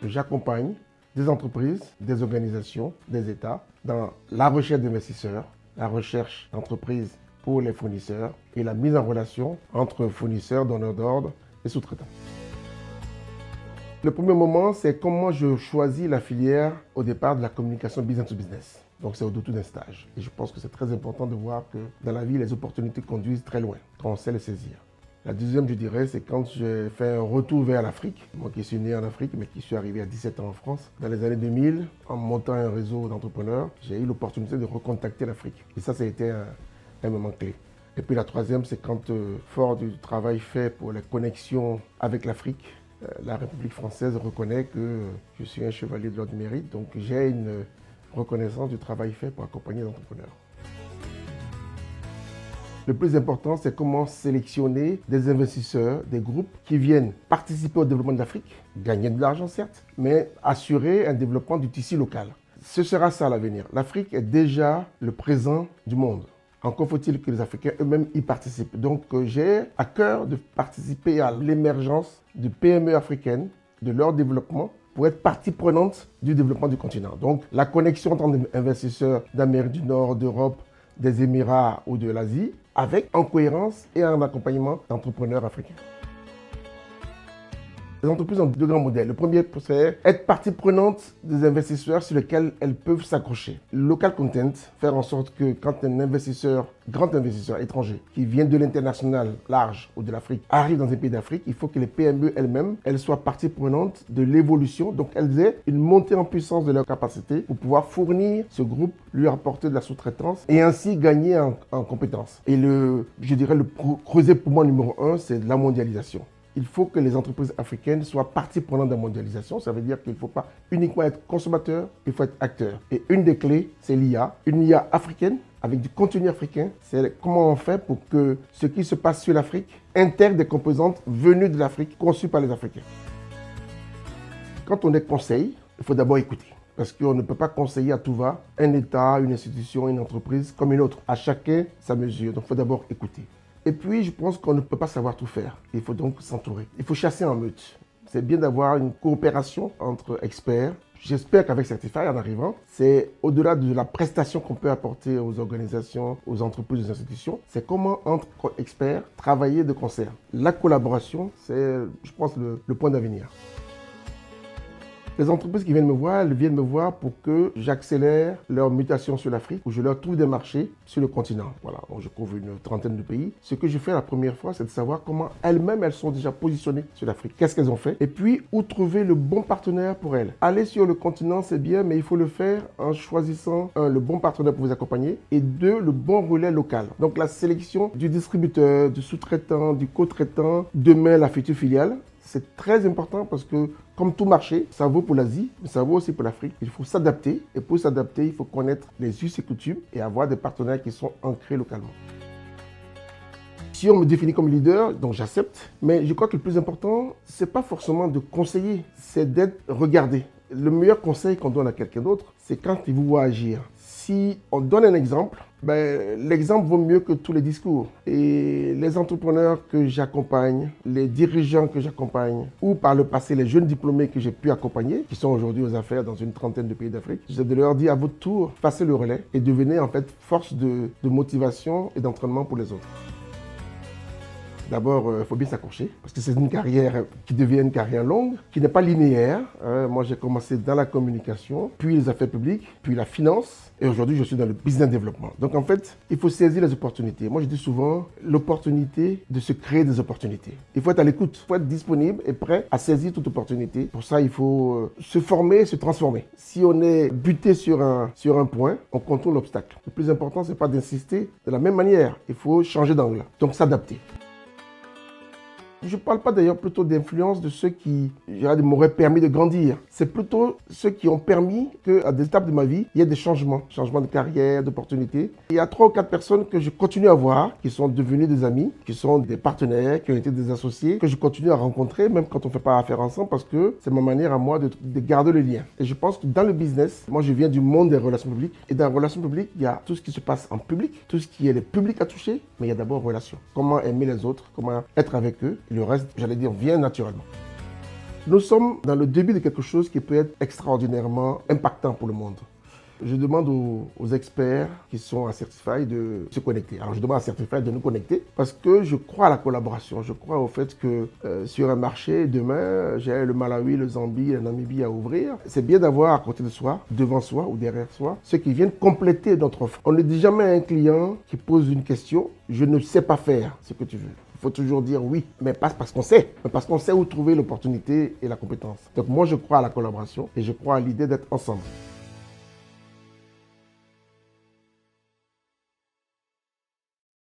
j'accompagne des entreprises, des organisations, des États dans la recherche d'investisseurs, la recherche d'entreprises pour les fournisseurs et la mise en relation entre fournisseurs, donneurs d'ordre et sous-traitants. Le premier moment, c'est comment je choisis la filière au départ de la communication business to business. Donc c'est au-dessus d'un stage. Et je pense que c'est très important de voir que dans la vie, les opportunités conduisent très loin, quand on sait les saisir. La deuxième, je dirais, c'est quand j'ai fait un retour vers l'Afrique. Moi qui suis né en Afrique, mais qui suis arrivé à 17 ans en France. Dans les années 2000, en montant un réseau d'entrepreneurs, j'ai eu l'opportunité de recontacter l'Afrique. Et ça a été un moment clé. Et puis la troisième, c'est quand, fort du travail fait pour les connexions avec l'Afrique, la République française reconnaît que je suis un chevalier de l'ordre du mérite. Donc j'ai une reconnaissance du travail fait pour accompagner les entrepreneurs. Le plus important, c'est comment sélectionner des investisseurs, des groupes qui viennent participer au développement de l'Afrique, gagner de l'argent certes, mais assurer un développement du tissu local. Ce sera ça l'avenir. L'Afrique est déjà le présent du monde. Encore faut-il que les Africains eux-mêmes y participent. Donc j'ai à cœur de participer à l'émergence de PME africaines, de leur développement, pour être partie prenante du développement du continent. Donc la connexion entre investisseurs d'Amérique du Nord, d'Europe, des Émirats ou de l'Asie, avec en cohérence et en accompagnement d'entrepreneurs africains. Les entreprises ont deux grands modèles. Le premier, c'est être partie prenante des investisseurs sur lesquels elles peuvent s'accrocher. Local content, faire en sorte que quand un investisseur, grand investisseur étranger, qui vient de l'international large ou de l'Afrique, arrive dans un pays d'Afrique, il faut que les PME elles-mêmes, elles soient partie prenante de l'évolution. Donc elles aient une montée en puissance de leur capacité pour pouvoir fournir ce groupe, lui apporter de la sous-traitance et ainsi gagner en compétences. Et je dirais le creuset pour moi numéro 1, c'est la mondialisation. Il faut que les entreprises africaines soient partie prenante de la mondialisation. Ça veut dire qu'il ne faut pas uniquement être consommateur, il faut être acteur. Et une des clés, c'est l'IA. Une IA africaine avec du contenu africain. C'est comment on fait pour que ce qui se passe sur l'Afrique intègre des composantes venues de l'Afrique, conçues par les Africains. Quand on est conseil, il faut d'abord écouter. Parce qu'on ne peut pas conseiller à tout va un État, une institution, une entreprise comme une autre. À chacun sa mesure. Donc il faut d'abord écouter. Et puis, je pense qu'on ne peut pas savoir tout faire. Il faut donc s'entourer. Il faut chasser en meute. C'est bien d'avoir une coopération entre experts. J'espère qu'avec Certify, en arrivant, c'est au-delà de la prestation qu'on peut apporter aux organisations, aux entreprises, aux institutions, c'est comment, entre experts, travailler de concert. La collaboration, c'est, je pense, le point d'avenir. Les entreprises qui viennent me voir, elles viennent me voir pour que j'accélère leur mutation sur l'Afrique, ou je leur trouve des marchés sur le continent. Voilà, donc je couvre une trentaine de pays. Ce que je fais la première fois, c'est de savoir comment elles-mêmes, elles sont déjà positionnées sur l'Afrique. Qu'est-ce qu'elles ont fait? Et puis, où trouver le bon partenaire pour elles? Aller sur le continent, c'est bien, mais il faut le faire en choisissant, un, le bon partenaire pour vous accompagner, et deux, le bon relais local. Donc, la sélection du distributeur, du sous-traitant, du co-traitant, demain, la future filiale. C'est très important parce que, comme tout marché, ça vaut pour l'Asie, mais ça vaut aussi pour l'Afrique. Il faut s'adapter. Et pour s'adapter, il faut connaître les us et coutumes et avoir des partenaires qui sont ancrés localement. Si on me définit comme leader, donc j'accepte. Mais je crois que le plus important, ce n'est pas forcément de conseiller, c'est d'être regardé. Le meilleur conseil qu'on donne à quelqu'un d'autre, c'est quand il vous voit agir. Si on donne un exemple, l'exemple vaut mieux que tous les discours. Et les entrepreneurs que j'accompagne, les dirigeants que j'accompagne, ou par le passé les jeunes diplômés que j'ai pu accompagner, qui sont aujourd'hui aux affaires dans une trentaine de pays d'Afrique, je de leur dire à votre tour, passez le relais et devenez en fait force de motivation et d'entraînement pour les autres. D'abord, il faut bien s'accrocher, parce que c'est une carrière qui devient une carrière longue, qui n'est pas linéaire. Moi, j'ai commencé dans la communication, puis les affaires publiques, puis la finance, et aujourd'hui, je suis dans le business développement. Donc, en fait, il faut saisir les opportunités. Moi, je dis souvent, l'opportunité de se créer des opportunités. Il faut être à l'écoute, il faut être disponible et prêt à saisir toute opportunité. Pour ça, il faut se former et se transformer. Si on est buté sur un point, on contourne l'obstacle. Le plus important, ce n'est pas d'insister de la même manière. Il faut changer d'angle, donc s'adapter. Je ne parle pas d'ailleurs plutôt d'influence de ceux qui m'auraient permis de grandir. C'est plutôt ceux qui ont permis qu'à des étapes de ma vie, il y ait des changements de carrière, d'opportunités. Il y a 3 ou 4 personnes que je continue à voir, qui sont devenues des amis, qui sont des partenaires, qui ont été des associés, que je continue à rencontrer, même quand on ne fait pas affaire ensemble, parce que c'est ma manière à moi de garder le lien. Et je pense que dans le business, moi je viens du monde des relations publiques. Et dans les relations publiques, il y a tout ce qui se passe en public, tout ce qui est le public à toucher, mais il y a d'abord relations. Comment aimer les autres, comment être avec eux. Le reste, j'allais dire, vient naturellement. Nous sommes dans le début de quelque chose qui peut être extraordinairement impactant pour le monde. Je demande aux experts qui sont à Certify de se connecter. Alors je demande à Certify de nous connecter parce que je crois à la collaboration. Je crois au fait que sur un marché, demain, j'ai le Malawi, le Zambie, la Namibie à ouvrir. C'est bien d'avoir à côté de soi, devant soi ou derrière soi, ceux qui viennent compléter notre offre. On ne dit jamais à un client qui pose une question, je ne sais pas faire ce que tu veux. Il faut toujours dire oui, mais pas parce qu'on sait, mais parce qu'on sait où trouver l'opportunité et la compétence. Donc moi, je crois à la collaboration et je crois à l'idée d'être ensemble.